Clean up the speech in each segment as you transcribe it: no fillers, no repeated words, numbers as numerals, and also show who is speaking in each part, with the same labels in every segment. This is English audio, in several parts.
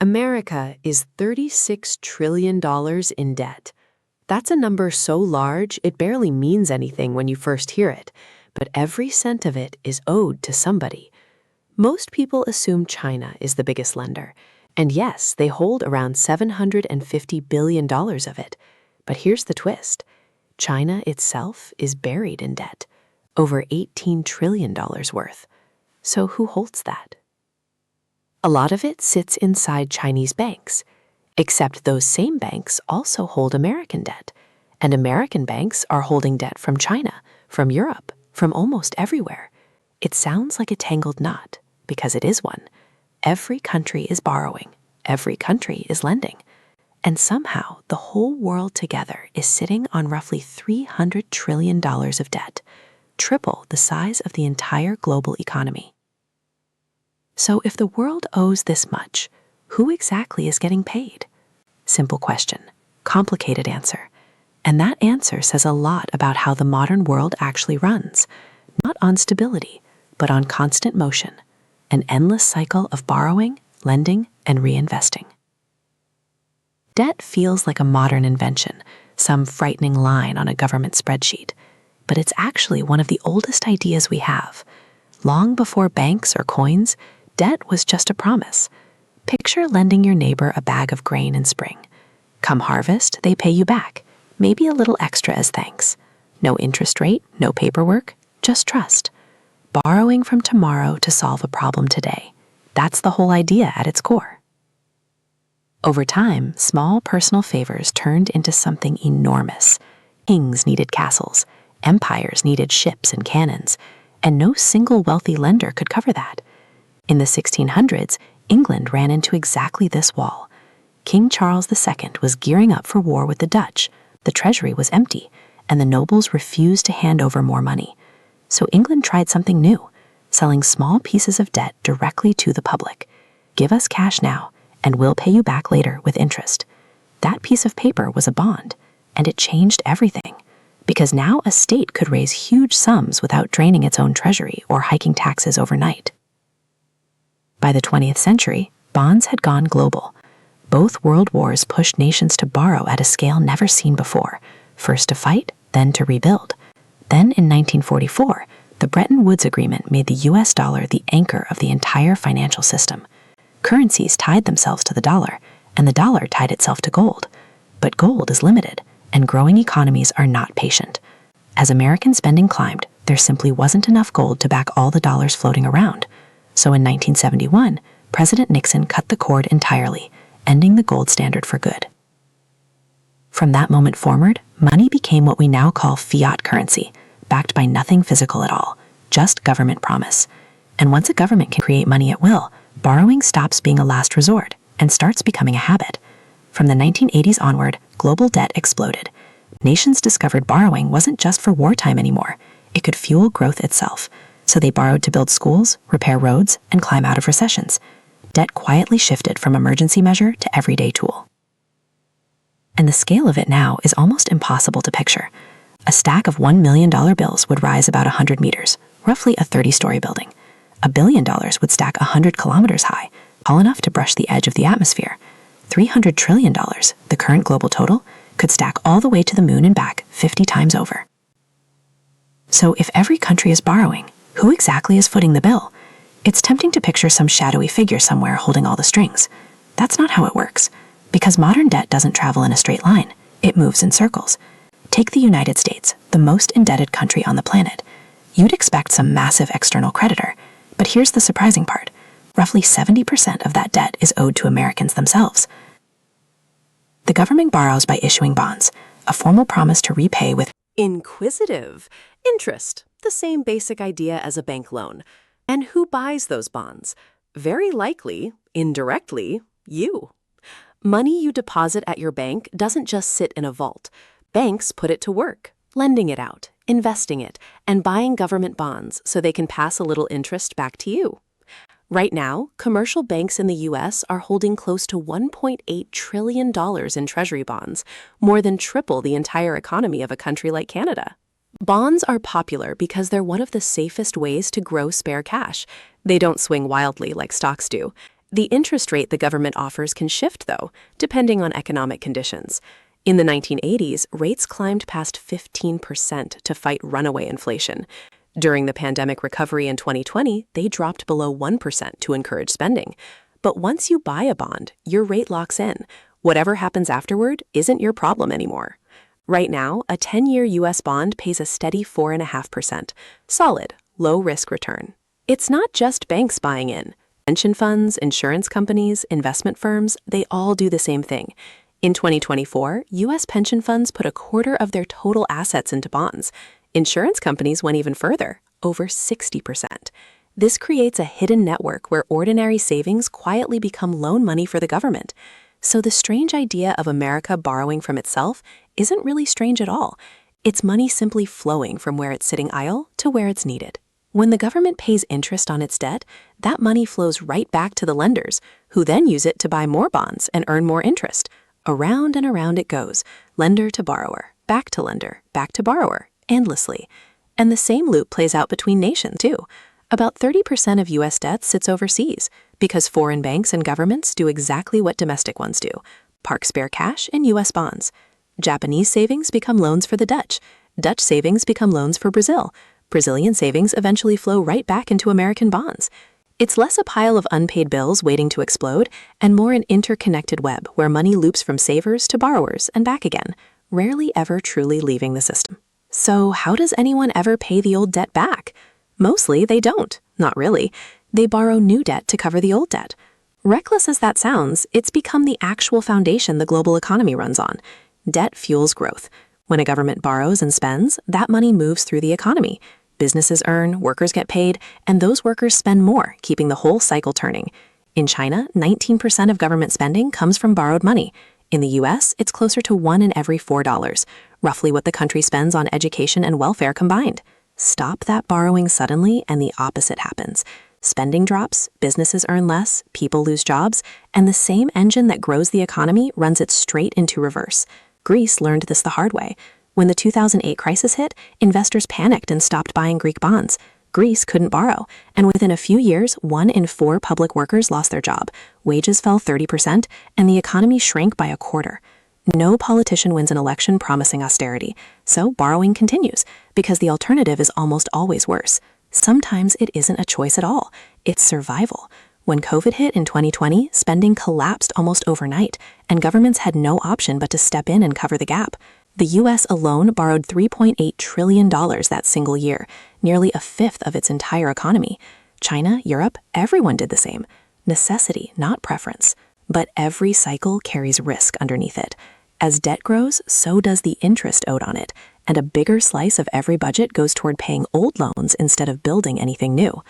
Speaker 1: America is $36 trillion in debt. That's a number so large it barely means anything when you first hear it, but every cent of it is owed to somebody. Most people assume China is the biggest lender, and yes, they hold around $750 billion of it. But here's the twist. China itself is buried in debt, over $18 trillion worth. So who holds that? A lot of it sits inside Chinese banks, except those same banks also hold American debt, and American banks are holding debt from China, from Europe, from almost everywhere. It sounds like a tangled knot, because it is one. Every country is borrowing, every country is lending, and somehow the whole world together is sitting on roughly $300 trillion of debt, triple the size of the entire global economy. So if the world owes this much, who exactly is getting paid? Simple question, complicated answer. And that answer says a lot about how the modern world actually runs, not on stability, but on constant motion, an endless cycle of borrowing, lending, and reinvesting. Debt feels like a modern invention, some frightening line on a government spreadsheet, but it's actually one of the oldest ideas we have. Long before banks or coins, debt was just a promise. Picture lending your neighbor a bag of grain in spring. Come harvest, they pay you back, maybe a little extra as thanks. No interest rate, no paperwork, just trust. Borrowing from tomorrow to solve a problem today. That's the whole idea at its core. Over time, small personal favors turned into something enormous. Kings needed castles, empires needed ships and cannons, and no single wealthy lender could cover that. In the 1600s, England ran into exactly this wall. King Charles II was gearing up for war with the Dutch. The treasury was empty, and the nobles refused to hand over more money. So England tried something new, selling small pieces of debt directly to the public. Give us cash now, and we'll pay you back later with interest. That piece of paper was a bond, and it changed everything, because now a state could raise huge sums without draining its own treasury or hiking taxes overnight. By the 20th century, bonds had gone global. Both world wars pushed nations to borrow at a scale never seen before, first to fight, then to rebuild. Then in 1944, the Bretton Woods Agreement made the US dollar the anchor of the entire financial system. Currencies tied themselves to the dollar, and the dollar tied itself to gold. But gold is limited, and growing economies are not patient. As American spending climbed, there simply wasn't enough gold to back all the dollars floating around. So in 1971, President Nixon cut the cord entirely, ending the gold standard for good. From that moment forward, money became what we now call fiat currency, backed by nothing physical at all, just government promise. And once a government can create money at will, borrowing stops being a last resort and starts becoming a habit. From the 1980s onward, global debt exploded. Nations discovered borrowing wasn't just for wartime anymore. It could fuel growth itself. So they borrowed to build schools, repair roads, and climb out of recessions. Debt quietly shifted from emergency measure to everyday tool. And the scale of it now is almost impossible to picture. A stack of $1 million bills would rise about 100 meters, roughly a 30-story building. $1 billion would stack 100 kilometers high, tall enough to brush the edge of the atmosphere. $300 trillion, the current global total, could stack all the way to the moon and back 50 times over. So if every country is borrowing, who exactly is footing the bill? It's tempting to picture some shadowy figure somewhere holding all the strings. That's not how it works, because modern debt doesn't travel in a straight line. It moves in circles. Take the United States, the most indebted country on the planet. You'd expect some massive external creditor, but here's the surprising part. Roughly 70% of that debt is owed to Americans themselves. The government borrows by issuing bonds, a formal promise to repay with
Speaker 2: inquisitive interest, the same basic idea as a bank loan. And who buys those bonds? Very likely, indirectly, you. Money you deposit at your bank doesn't just sit in a vault. Banks put it to work, lending it out, investing it, and buying government bonds so they can pass a little interest back to you. Right now, commercial banks in the U.S. are holding close to $1.8 trillion in treasury bonds, more than triple the entire economy of a country like Canada. Bonds are popular because they're one of the safest ways to grow spare cash. They don't swing wildly like stocks do. The interest rate the government offers can shift, though, depending on economic conditions. In the 1980s, rates climbed past 15% to fight runaway inflation. During the pandemic recovery in 2020, they dropped below 1% to encourage spending. But once you buy a bond, your rate locks in. Whatever happens afterward isn't your problem anymore. Right now, a 10-year U.S. bond pays a steady 4.5%. Solid, low-risk return. It's not just banks buying in. Pension funds, insurance companies, investment firms, they all do the same thing. In 2024, U.S. pension funds put a quarter of their total assets into bonds. Insurance companies went even further, over 60%. This creates a hidden network where ordinary savings quietly become loan money for the government. So the strange idea of America borrowing from itself isn't really strange at all. It's money simply flowing from where it's sitting idle to where it's needed. When the government pays interest on its debt, that money flows right back to the lenders, who then use it to buy more bonds and earn more interest. Around and around it goes, lender to borrower, back to lender, back to borrower, endlessly. And the same loop plays out between nations, too. About 30% of U.S. debt sits overseas, because foreign banks and governments do exactly what domestic ones do, park spare cash in U.S. bonds. Japanese savings become loans for the Dutch. Dutch savings become loans for Brazil. Brazilian savings eventually flow right back into American bonds. It's less a pile of unpaid bills waiting to explode, and more an interconnected web where money loops from savers to borrowers and back again, rarely ever truly leaving the system. So how does anyone ever pay the old debt back? Mostly they don't. Not really. They borrow new debt to cover the old debt. Reckless as that sounds, it's become the actual foundation the global economy runs on. Debt fuels growth. When a government borrows and spends, that money moves through the economy. Businesses earn, workers get paid, and those workers spend more, keeping the whole cycle turning. In China, 19% of government spending comes from borrowed money. In the US, it's closer to 1 in every $4, roughly what the country spends on education and welfare combined. Stop that borrowing suddenly, and the opposite happens. Spending drops, businesses earn less, people lose jobs, and the same engine that grows the economy runs it straight into reverse. Greece learned this the hard way. When the 2008 crisis hit, investors panicked and stopped buying Greek bonds. Greece couldn't borrow, and within a few years, 1 in 4 public workers lost their job. Wages fell 30%, and the economy shrank by a quarter. No politician wins an election promising austerity, so borrowing continues, because the alternative is almost always worse. Sometimes it isn't a choice at all. It's survival. When COVID hit in 2020, spending collapsed almost overnight, and governments had no option but to step in and cover the gap. The U.S. alone borrowed $3.8 trillion that single year, nearly a fifth of its entire economy. China, Europe, everyone did the same. Necessity, not preference. But every cycle carries risk underneath it. As debt grows, so does the interest owed on it, and a bigger slice of every budget goes toward paying old loans instead of building anything new.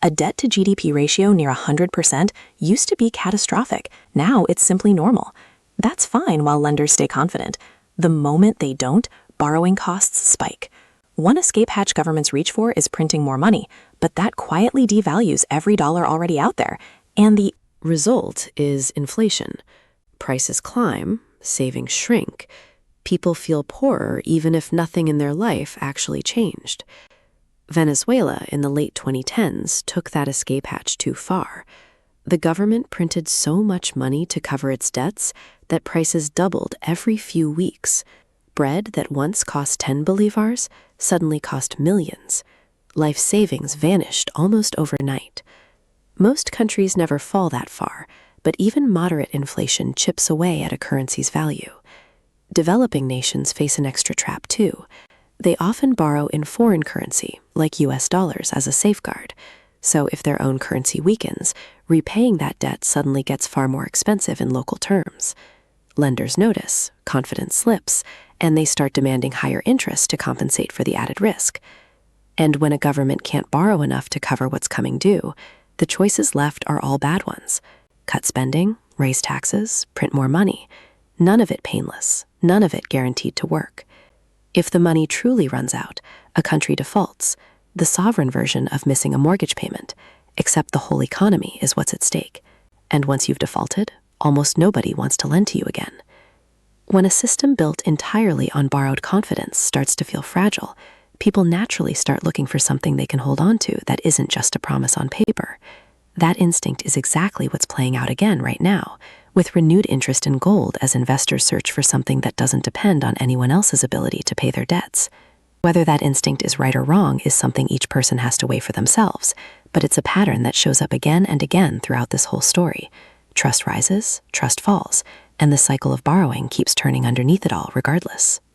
Speaker 2: A debt-to-GDP ratio near 100% used to be catastrophic. Now it's simply normal. That's fine while lenders stay confident. The moment they don't, borrowing costs spike. One escape hatch governments reach for is printing more money, but that quietly devalues every dollar already out there, and the
Speaker 1: result is inflation. Prices climb, savings shrink. People feel poorer even if nothing in their life actually changed. Venezuela in the late 2010s took that escape hatch too far. The government printed so much money to cover its debts that prices doubled every few weeks. Bread that once cost 10 bolivars suddenly cost millions. Life savings vanished almost overnight. Most countries never fall that far, but even moderate inflation chips away at a currency's value. Developing nations face an extra trap too. They often borrow in foreign currency, like US dollars, as a safeguard. So if their own currency weakens, repaying that debt suddenly gets far more expensive in local terms. Lenders notice, confidence slips, and they start demanding higher interest to compensate for the added risk. And when a government can't borrow enough to cover what's coming due, the choices left are all bad ones. Cut spending, raise taxes, print more money. None of it painless, none of it guaranteed to work. If the money truly runs out, a country defaults, the sovereign version of missing a mortgage payment, except the whole economy is what's at stake. And once you've defaulted, almost nobody wants to lend to you again. When a system built entirely on borrowed confidence starts to feel fragile, people naturally start looking for something they can hold on to that isn't just a promise on paper. That instinct is exactly what's playing out again right now, with renewed interest in gold as investors search for something that doesn't depend on anyone else's ability to pay their debts. Whether that instinct is right or wrong is something each person has to weigh for themselves, but it's a pattern that shows up again and again throughout this whole story. Trust rises, trust falls, and the cycle of borrowing keeps turning underneath it all regardless.